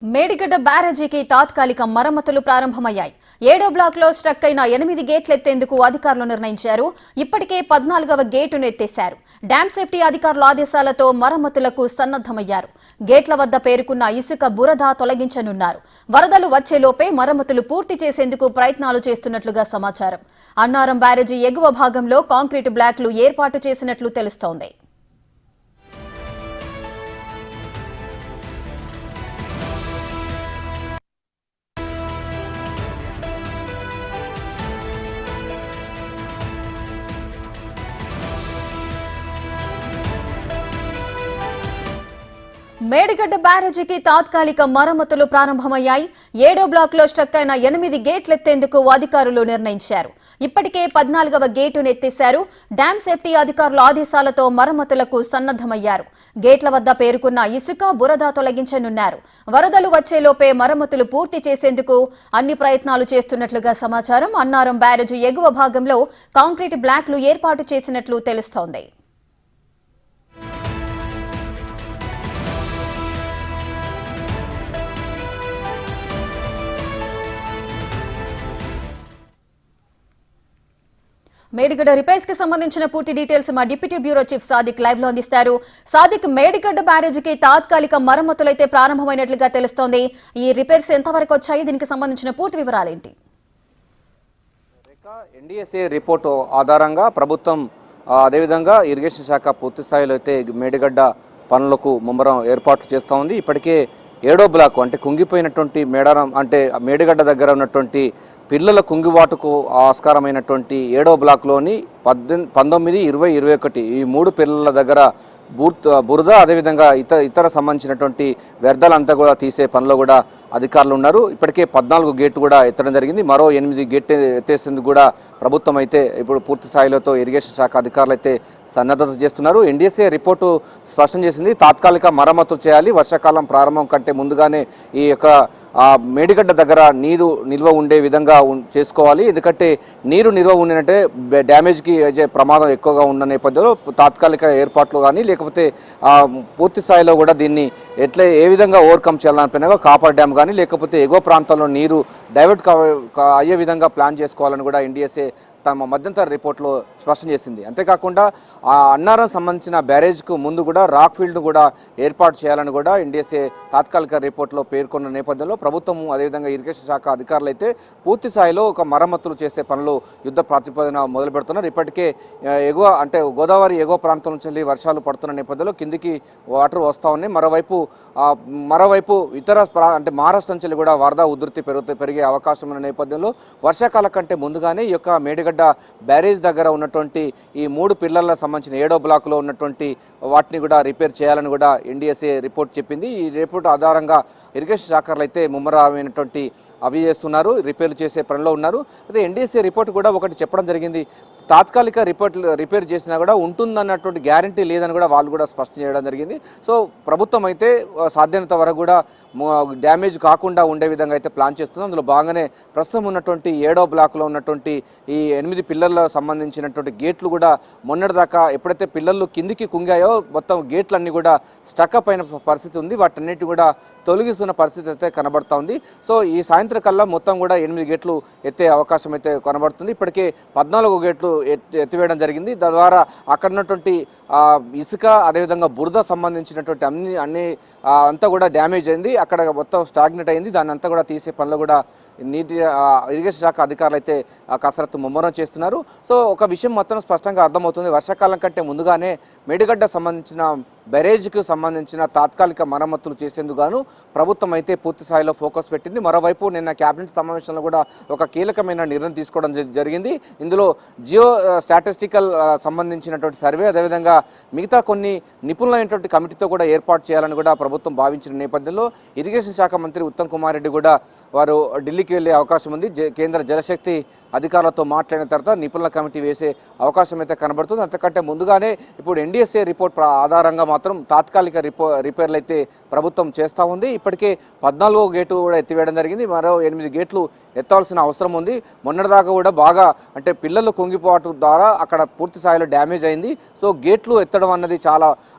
మేడిగడ్డ బ్యారేజీకి తాత్కాలిక మరమ్మతులు ప్రారంభమయ్యాయి. 7వ బ్లాక్లో స్ట్రక్ అయిన 8 గేట్లు ఎత్తేందుకు అధికారులు నిర్ణయించారు. ఇప్పటికే 14వ గేటును ఎత్తేశారు. డ్యాం సేఫ్టీ అధికారుల ఆదేశాలతో మరమ్మతులకు సన్నద్దమయ్యారు. గేట్ల వద్ద పేరుకున్న ఇసుక బురద తొలగించనున్నారు. వరదలు వచ్చేలోపే మరమ్మతులు పూర్తి చేసేందుకు ప్రయత్నాలు చేస్తున్నట్లుగా సమాచారం. అన్నారం బ్యారేజీ ఎగువ భాగంలో కాంక్రీట్ బ్లాక్లు ఏర్పాటు చేసినట్లు తెలుస్తోంది. మేడిగడ్డ బ్యారేజీకి తాత్కాలిక మరమ్మతులు ప్రారంభమయ్యాయి. 7వ బ్లాక్లో స్ట్రక్ అయిన 8 గేట్లెత్తేందుకు అధికారులు నిర్ణయించారు. ఇప్పటికే 14వ గేటును ఎత్తేశారు. డ్యాం సేఫ్టీ అధికారుల ఆదేశాలతో మరమ్మతులకు సన్నద్దమయ్యారు. గేట్ల వద్ద పేరుకున్న ఇసుక బురద తొలగించనున్నారు. వరదలు వచ్చేలోపే మరమ్మతులు పూర్తి చేసేందుకు అన్ని ప్రయత్నాలు చేస్తున్నట్లుగా సమాచారం. అన్నారం బ్యారేజీ ఎగువ భాగంలో కాంక్రీట్ బ్లాక్లు ఏర్పాటు చేసినట్లు తెలుస్తోంది. మేడిగడ్డ రిపేర్స్ కి సంబంధించిన పూర్తి డీటెయిల్స్ మా deputy bureau chief Sadiq live లో అందిస్తారు. సాదిక్, మేడిగడ్డ బ్యారేజీకి తాత్కాలిక మరమ్మతులైతే ప్రారంభమైనట్లుగా తెలుస్తోంది. ఈ రిపేర్స్ ఎంతవరకు వచ్చాయి? దీనికి సంబంధించిన పూర్తి వివరాలు ఏంటి? ఎన్డీఎస్ఏ రిపోర్టు ఆధారంగా ప్రభుత్వం అదేవిధంగా ఇరిగేషన్ శాఖ పూర్తి స్థాయిలో అయితే మేడిగడ్డ పనులకు ముమ్మరం ఏర్పాట్లు చేస్తూ ఉంది. ఇప్పటికే 7వ బ్లాక్ అంటే కుంగిపోయినటువంటి మేడారం అంటే మేడిగడ్డ దగ్గర ఉన్నటువంటి పిల్లల కుంగివాటుకు ఆస్కారమైనటువంటి 7వ బ్లాక్లోని 19, 20, 21 ఈ 3 పిల్లల దగ్గర బురద అదేవిధంగా ఇతర సంబంధించినటువంటి వ్యర్థాలంతా కూడా తీసే పనిలో కూడా అధికారులు ఉన్నారు. ఇప్పటికే 14 గేట్లు కూడా ఎత్తడం జరిగింది. మరో 8 గేట్లు ఎత్తేసేందుకు కూడా ప్రభుత్వం అయితే ఇప్పుడు పూర్తి స్థాయిలో ఇరిగేషన్ శాఖ అధికారులు అయితే సన్నద్ధత చేస్తున్నారు. ఎన్డీఎస్ఏ రిపోర్టు స్పష్టం చేసింది, తాత్కాలిక మరమ్మతు చేయాలి. వర్షాకాలం ప్రారంభం కంటే ముందుగానే ఈ యొక్క మేడిగడ్డ దగ్గర నీరు నిల్వ ఉండే విధంగా చేసుకోవాలి. ఎందుకంటే నీరు నిల్వ ఉండినట్టే డ్యామేజ్కి ప్రమాదం ఎక్కువగా ఉన్న నేపథ్యంలో తాత్కాలిక ఏర్పాట్లు కానీ లేకపోతే పూర్తి స్థాయిలో కూడా దీన్ని ఏ విధంగా ఓవర్కమ్ చేయాలనిపోయినా కాపర్ డ్యామ్ కానీ లేకపోతే ఎగువ ప్రాంతంలో నీరు డైవర్ట్ అయ్యే విధంగా ప్లాన్ చేసుకోవాలని కూడా ఎన్డీఎస్ఏ తమ మధ్యంతర రిపోర్ట్లో స్పష్టం చేసింది. అంతేకాకుండా అన్నారం సంబంధించిన బ్యారేజ్కు ముందు కూడా రాక్ ఫీల్డ్ను కూడా ఏర్పాటు చేయాలని కూడా ఎన్డీఎస్ఏ తాత్కాలిక రిపోర్ట్లో పేర్కొన్న నేపథ్యంలో ప్రభుత్వం అదేవిధంగా ఇరిగేషన్ శాఖ అధికారులు అయితే పూర్తి స్థాయిలో ఒక మరమ్మతులు చేసే పనులు యుద్ధ ప్రాతిపదికన మొదలు పెడుతున్నారు. ఇప్పటికే ఎగువ అంటే గోదావరి ఎగువ ప్రాంతం నుంచి వర్షాలు పడుతున్న నేపథ్యంలో కిందికి వాటర్ వస్తూ ఉన్నాయి. మరోవైపు ఇతర అంటే మహారాష్ట్ర నుంచి కూడా వరద ఉధృతి పెరిగే అవకాశం ఉన్న నేపథ్యంలో వర్షాకాలం కంటే ముందుగానే ఈ యొక్క మేడిగడ్డ బ్యారేజ్ దగ్గర ఉన్నటువంటి ఈ 3 పిల్లర్లకు సంబంధించిన 7వ బ్లాక్లో ఉన్నటువంటి వాటిని కూడా రిపేర్ చేయాలని కూడా ఎన్డీఎస్ఏ రిపోర్ట్ చెప్పింది. ఈ రిపోర్ట్ ఆధారంగా ఇరిగేషన్ శాఖలు అయితే ముమ్మరమైనటువంటి అవి చేస్తున్నారు, రిపేర్లు చేసే పనిలో ఉన్నారు. అయితే ఎన్డీఎస్ఏ రిపోర్ట్ కూడా ఒకటి చెప్పడం జరిగింది, తాత్కాలిక రిపేర్ చేసినా కూడా ఉంటుందన్నటువంటి గ్యారంటీ లేదని కూడా వాళ్ళు కూడా స్పష్టం చేయడం జరిగింది. సో ప్రభుత్వం అయితే సాధ్యమైనంత వరకు కూడా డ్యామేజ్ కాకుండా ఉండే విధంగా అయితే ప్లాన్ చేస్తుంది. అందులో భాగంగానే ప్రస్తుతం ఉన్నటువంటి 7వ బ్లాక్లో ఉన్నటువంటి ఈ 8 పిల్లర్లకు సంబంధించినటువంటి గేట్లు కూడా మొన్నటిదాకా ఎప్పుడైతే పిల్లలు కిందికి కుంగాయో మొత్తం గేట్లన్నీ కూడా స్టక్అప్ అయిన పరిస్థితి ఉంది. వాటన్నిటి కూడా తొలగిస్తున్న పరిస్థితి అయితే కనబడతా ఉంది. సో ఈ సాయంత్రం కల్లా మొత్తం కూడా 8 గేట్లు ఎత్తే అవకాశం అయితే కనబడుతుంది. ఇప్పటికే 14 గేట్లు ఎత్తివేయడం జరిగింది. తద్వారా అక్కడ ఉన్నటువంటి ఇసుక అదేవిధంగా బురద సంబంధించినటువంటి అన్ని అంతా కూడా డ్యామేజ్ అయింది. అక్కడ మొత్తం స్టాగ్నెట్ అయింది. దాన్ని అంతా కూడా తీసే పనులు కూడా ఇరిగేషన్ శాఖ అధికారులు అయితే కసరత్తు ముమ్మరం చేస్తున్నారు. సో ఒక విషయం మొత్తం స్పష్టంగా అర్థమవుతుంది, వర్షాకాలం కంటే ముందుగానే మేడిగడ్డ సంబంధించిన బ్యారేజ్కు సంబంధించిన తాత్కాలిక మరమ్మతులు చేసేందుకు గాను ప్రభుత్వం అయితే పూర్తి స్థాయిలో ఫోకస్ పెట్టింది. మరోవైపు నిన్న కేబినెట్ సమావేశంలో కూడా ఒక కీలకమైన నిర్ణయం తీసుకోవడం జరిగింది. ఇందులో జియో స్టాటిస్టికల్ సంబంధించినటువంటి సర్వే అదేవిధంగా మిగతా కొన్ని నిపుణులైనటువంటి కమిటీతో కూడా ఏర్పాటు చేయాలని కూడా ప్రభుత్వం భావించిన నేపథ్యంలో ఇరిగేషన్ శాఖ మంత్రి ఉత్తమ్ కుమార్ రెడ్డి కూడా వారు ఢిల్లీకి వెళ్లే అవకాశం ఉంది. కేంద్ర జలశక్తి అధికారులతో మాట్లాడిన తర్వాత నిపుణుల కమిటీ వేసే అవకాశం అయితే కనబడుతుంది. అంతకంటే ముందుగానే ఇప్పుడు ఎన్డీఎస్ఏ రిపోర్ట్ ఆధారంగా మాత్రం తాత్కాలిక రిపేర్లు అయితే ప్రభుత్వం చేస్తూ ఉంది. ఇప్పటికే 14వ గేటు కూడా ఎత్తివేయడం జరిగింది. మరో 8 గేట్లు ఎత్తవలసిన అవసరం ఉంది. మొన్నటిదాకా కూడా బాగా అంటే పిల్లలు కుంగిపోవటం ద్వారా అక్కడ పూర్తి స్థాయిలో డ్యామేజ్ అయింది. సో గేట్లు ఎత్తడం అన్నది చాలా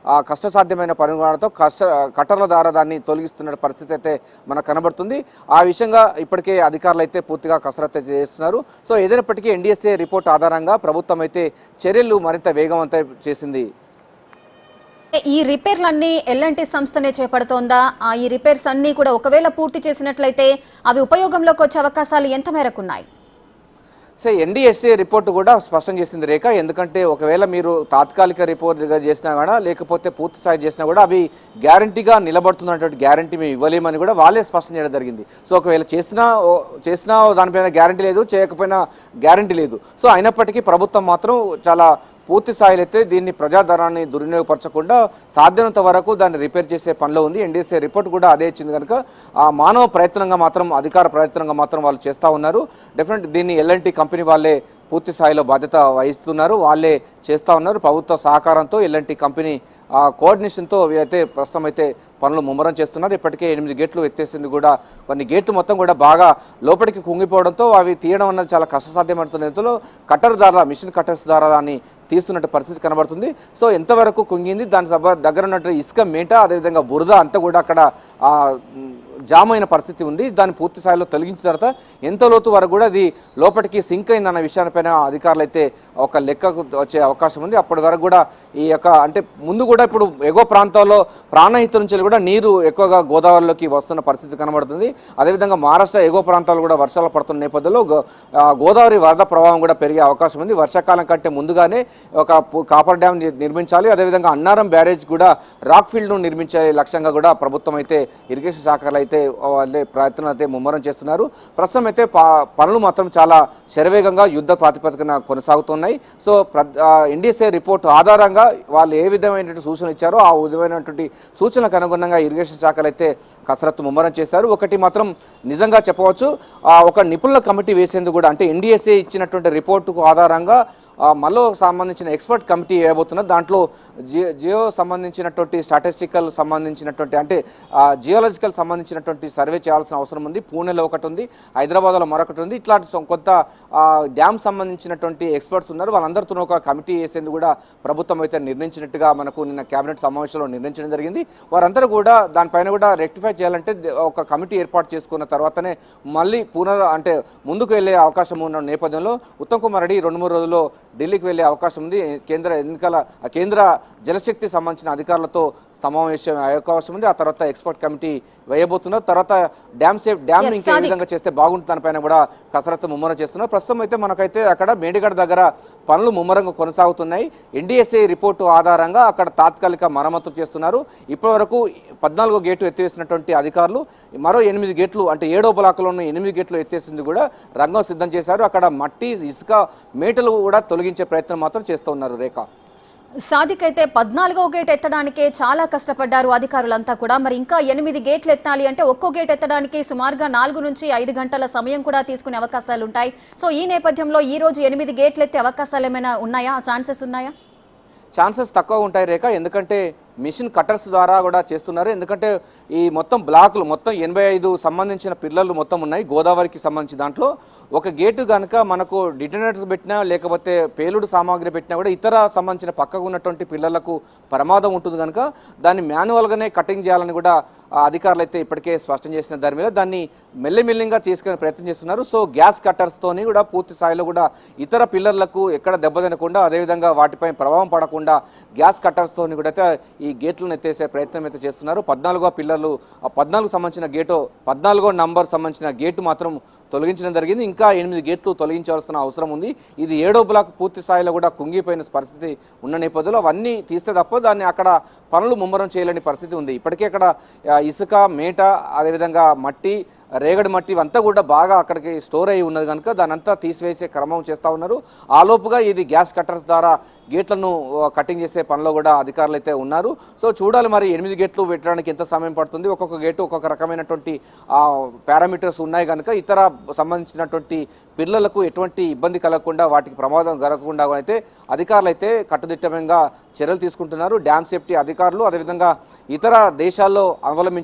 కష్టసాధ్యమైన పరిమాణంతో కట్టర్ల ద్వారా దాన్ని తొలగిస్తున్న పరిస్థితి అయితే మనకు కనబడుతుంది. ఆ విషయంగా ఇప్పటికే అధికారులు అయితే పూర్తిగా కసరత్తు చేస్తున్నారు. సో ఏదైనప్పటికీ ఎన్డీఎస్ఏ రిపోర్ట్ ఆధారంగా ప్రభుత్వం అయితే చర్యలు మరింత వేగవంతం చేసింది. ఈ రిపేర్లన్నీ ఎల్ఎన్టీ సంస్థనే చేపడుతోందా? ఈ రిపేర్స్ అన్నీ కూడా ఒకవేళ పూర్తి చేసినట్లయితే అవి ఉపయోగంలోకి వచ్చే అవకాశాలు ఎంత మేరకు ఉన్నాయి? సో ఎన్డీఎస్ఏ రిపోర్టు కూడా స్పష్టం చేసింది రేఖ. ఎందుకంటే ఒకవేళ మీరు తాత్కాలిక రిపోర్ట్గా చేసినా కూడా లేకపోతే పూర్తి స్థాయి చేసినా కూడా అవి గ్యారంటీగా నిలబడుతున్నటువంటి గ్యారంటీ మేము ఇవ్వలేమని కూడా వాళ్ళే స్పష్టం చేయడం జరిగింది. సో ఒకవేళ చేసినా దానిపైన గ్యారంటీ లేదు, చేయకపోయినా గ్యారంటీ లేదు. సో అయినప్పటికీ ప్రభుత్వం మాత్రం చాలా పూర్తి స్థాయిలో అయితే దీన్ని ప్రజాధనాన్ని దుర్వినియోగపరచకుండా సాధ్యమైనంత వరకు దాన్ని రిపేర్ చేసే పనిలో ఉంది. ఎన్డీఎస్ఏ రిపోర్ట్ కూడా అదే ఇచ్చింది కనుక ఆ మానవ ప్రయత్నంగా మాత్రం అధికార ప్రయత్నంగా మాత్రం వాళ్ళు చేస్తూ ఉన్నారు. డెఫినెట్ దీన్ని ఎల్ఎన్టీ కంపెనీ వాళ్ళే పూర్తి స్థాయిలో బాధ్యత వహిస్తున్నారు, వాళ్ళే చేస్తూ ఉన్నారు. ప్రభుత్వ సహకారంతో ఎల్ఎన్టీ కంపెనీ కోఆర్డినేషన్తో అయితే ప్రస్తుతం అయితే పనులు ముమ్మరం చేస్తున్నారు. ఇప్పటికే 8 గేట్లు ఎత్తేసింది కూడా. కొన్ని గేట్లు మొత్తం కూడా బాగా లోపలికి కుంగిపోవడంతో అవి తీయడం అన్నది చాలా కష్టసాధ్యమవుతున్న కట్టర్ ద్వారా మిషన్ కట్టర్స్ ద్వారా దాన్ని తీస్తున్నట్టు పరిస్థితి కనబడుతుంది. సో ఎంతవరకు కుంగింది, దాని దగ్గర ఉన్నట్టు ఇసుక మేట అదేవిధంగా బురద అంతా కూడా అక్కడ జామ్ అయిన పరిస్థితి ఉంది. దాన్ని పూర్తి స్థాయిలో తొలగించిన తర్వాత ఎంత లోతు వరకు కూడా అది లోపలికి సింక్ అయిందన్న విషయాలపైన అధికారులు అయితే ఒక లెక్కకు వచ్చే అవకాశం ఉంది. అప్పటి వరకు కూడా ఈ యొక్క అంటే ముందు కూడా ఇప్పుడు ఎగువ ప్రాంతాల్లో ప్రాణహిత నుంచి కూడా నీరు ఎక్కువగా గోదావరిలోకి వస్తున్న పరిస్థితి కనబడుతుంది. అదేవిధంగా మహారాష్ట్ర ఎగువ ప్రాంతాలు కూడా వర్షాలు పడుతున్న నేపథ్యంలో గోదావరి వరద ప్రభావం కూడా పెరిగే అవకాశం ఉంది. వర్షాకాలం కంటే ముందుగానే ఒక కాపర్ డ్యామ్ నిర్మించాలి. అదేవిధంగా అన్నారం బ్యారేజ్ కూడా రాక్ ఫీల్డ్ను నిర్మించే లక్ష్యంగా కూడా ప్రభుత్వం అయితే ఇరిగేషన్ శాఖలు అయితే వాళ్ళే ప్రయత్నం అయితే ముమ్మరం చేస్తున్నారు. ప్రస్తుతం అయితే పనులు మాత్రం చాలా శరవేగంగా యుద్ధ ప్రాతిపదికన కొనసాగుతున్నాయి. సో ఎన్డీఎస్ఏ రిపోర్టు ఆధారంగా వాళ్ళు ఏ విధమైనటువంటి సూచనలు ఇచ్చారో ఆ విధమైనటువంటి సూచనలకు అనుగుణంగా ఇరిగేషన్ శాఖలు అయితే కసరత్తు ముమ్మరం చేశారు. ఒకటి మాత్రం నిజంగా చెప్పవచ్చు, ఒక నిపుణుల కమిటీ వేసేందుకు కూడా అంటే ఎన్డీఎస్ఏ ఇచ్చినటువంటి రిపోర్టుకు ఆధారంగా మళ్ళీ సంబంధించిన ఎక్స్పర్ట్ కమిటీ వేయబోతున్నారు. దాంట్లో జియో సంబంధించినటువంటి స్టాటిస్టికల్ సంబంధించినటువంటి అంటే జియోలజికల్ సంబంధించినటువంటి సర్వే చేయాల్సిన అవసరం ఉంది. పూణేలో ఒకటి ఉంది, హైదరాబాద్లో మరొకటి ఉంది. ఇట్లాంటి కొంత డ్యామ్ సంబంధించినటువంటి ఎక్స్పర్ట్స్ ఉన్నారు. వాళ్ళందరితో ఒక కమిటీ వేసేందుకు కూడా ప్రభుత్వం అయితే నిర్ణయించినట్టుగా మనకు నిన్న కేబినెట్ సమావేశంలో నిర్ణయించడం జరిగింది. వారందరూ కూడా దానిపైన కూడా రెక్టిఫై చేయాలంటే ఒక కమిటీ ఏర్పాటు చేసుకున్న తర్వాతనే మళ్ళీ అంటే ముందుకు వెళ్ళే అవకాశం ఉన్న నేపథ్యంలో ఉత్తమ్ కుమార్ రెడ్డి 2-3 రోజుల్లో ఢిల్లీకి వెళ్లే అవకాశం ఉంది. కేంద్ర జలశక్తి సంబంధించిన అధికారులతో సమావేశం అయ్యే అవకాశం ఉంది. ఆ తర్వాత ఎక్స్పర్ట్ కమిటీ వేయబోతున్నారు. తర్వాత డ్యామ్ ఇంకా ఏ విధంగా చేస్తే బాగుంటుంది దానిపైన కూడా కసరత్తు ముమ్మరం చేస్తున్నారు. ప్రస్తుతం అయితే మనకైతే అక్కడ మేడిగడ్డ దగ్గర పనులు ముమ్మరంగా కొనసాగుతున్నాయి. ఎన్డీఎస్ఏ రిపోర్టు ఆధారంగా అక్కడ తాత్కాలిక మరమ్మతులు చేస్తున్నారు. ఇప్పటి వరకు 14వ గేటు ఎత్తివేసినటువంటి అధికారులు మరో 8 గేట్లు అంటే 7వ బ్లాక్లో ఉన్న 8 గేట్లు ఎత్తేసింది కూడా రంగం సిద్ధం చేశారు. అక్కడ మట్టి ఇసుక మేటలు కూడా తొలగించే ప్రయత్నం మాత్రం చేస్తూ ఉన్నారు. రేఖ సాదిక్ అయితే 14వ గేట్ ఎత్తడానికే చాలా కష్టపడ్డారు అధికారులంతా కూడా. మరి ఇంకా 8 గేట్లు ఎత్తాలి అంటే ఒక్కో గేట్ ఎత్తడానికి సుమారుగా 4 నుంచి 5 గంటల సమయం కూడా తీసుకునే అవకాశాలు ఉంటాయి. సో ఈ నేపథ్యంలో ఈ రోజు 8 గేట్లు ఎత్తే అవకాశాలు ఏమైనా ఉన్నాయా? ఛాన్సెస్ ఉన్నాయా? ఛాన్సెస్ తక్కువ ఉంటాయి రేఖ. ఎందుకంటే మిషన్ కట్టర్స్ ద్వారా కూడా చేస్తున్నారు. ఎందుకంటే ఈ మొత్తం బ్లాకులు మొత్తం 85 సంబంధించిన పిల్లలు మొత్తం ఉన్నాయి గోదావరికి సంబంధించి. దాంట్లో ఒక గేటు కనుక మనకు డిటోనేటర్స్ పెట్టినా లేకపోతే పేలుడు సామాగ్రి పెట్టినా కూడా ఇతర సంబంధించిన పక్కకు ఉన్నటువంటి పిల్లలకు ప్రమాదం ఉంటుంది కనుక దాన్ని మాన్యువల్గానే కటింగ్ చేయాలని కూడా అధికారులు అయితే ఇప్పటికే స్పష్టం చేసిన దాని మీద దాన్ని మెల్లిమెల్లిగా తీసుకునే ప్రయత్నం చేస్తున్నారు. సో గ్యాస్ కట్టర్స్తోని కూడా పూర్తి స్థాయిలో కూడా ఇతర పిల్లర్లకు ఎక్కడ దెబ్బతినకుండా అదేవిధంగా వాటిపై ప్రభావం పడకుండా గ్యాస్ కట్టర్స్తోని కూడా అయితే ఈ గేట్లను ఎత్తేసే ప్రయత్నం అయితే చేస్తున్నారు. 14వ పిల్లర్లు 14 సంబంధించిన గేటు 14వ నంబర్ సంబంధించిన గేటు మాత్రం తొలగించడం జరిగింది. ఇంకా 8 గేట్లు తొలగించాల్సిన అవసరం ఉంది. ఇది 7వ బ్లాక్ పూర్తి స్థాయిలో కూడా కుంగిపోయిన పరిస్థితి ఉన్న నేపథ్యంలో అవన్నీ తీస్తే తప్ప దాన్ని అక్కడ పనులు ముమ్మరం చేయలేని పరిస్థితి ఉంది. ఇప్పటికే అక్కడ ఇసుక మేట అదేవిధంగా మట్టి రేగడి మట్టి అంతా కూడా బాగా అక్కడికి స్టోర్ అయ్యి ఉన్నది కనుక దాని అంతా తీసివేసే క్రమం చేస్తూ ఉన్నారు. ఆలోపుగా ఇది గ్యాస్ కట్టర్స్ ద్వారా గేట్లను కటింగ్ చేసే పనిలో కూడా అధికారులు అయితే ఉన్నారు. సో చూడాలి మరి 8 గేట్లు పెట్టడానికి ఎంత సమయం పడుతుంది. ఒక్కొక్క గేటు ఒక్కొక్క రకమైనటువంటి పారామీటర్స్ ఉన్నాయి కనుక ఇతర సంబంధించినటువంటి పిల్లలకు ఎటువంటి ఇబ్బంది కలగకుండా వాటికి ప్రమాదం జరగకుండా అయితే అధికారులు అయితే కట్టుదిట్టంగా చర్యలు తీసుకుంటున్నారు. డ్యామ్ సేఫ్టీ అధికారులు అదేవిధంగా ఇతర దేశాల్లో అవలంబించిన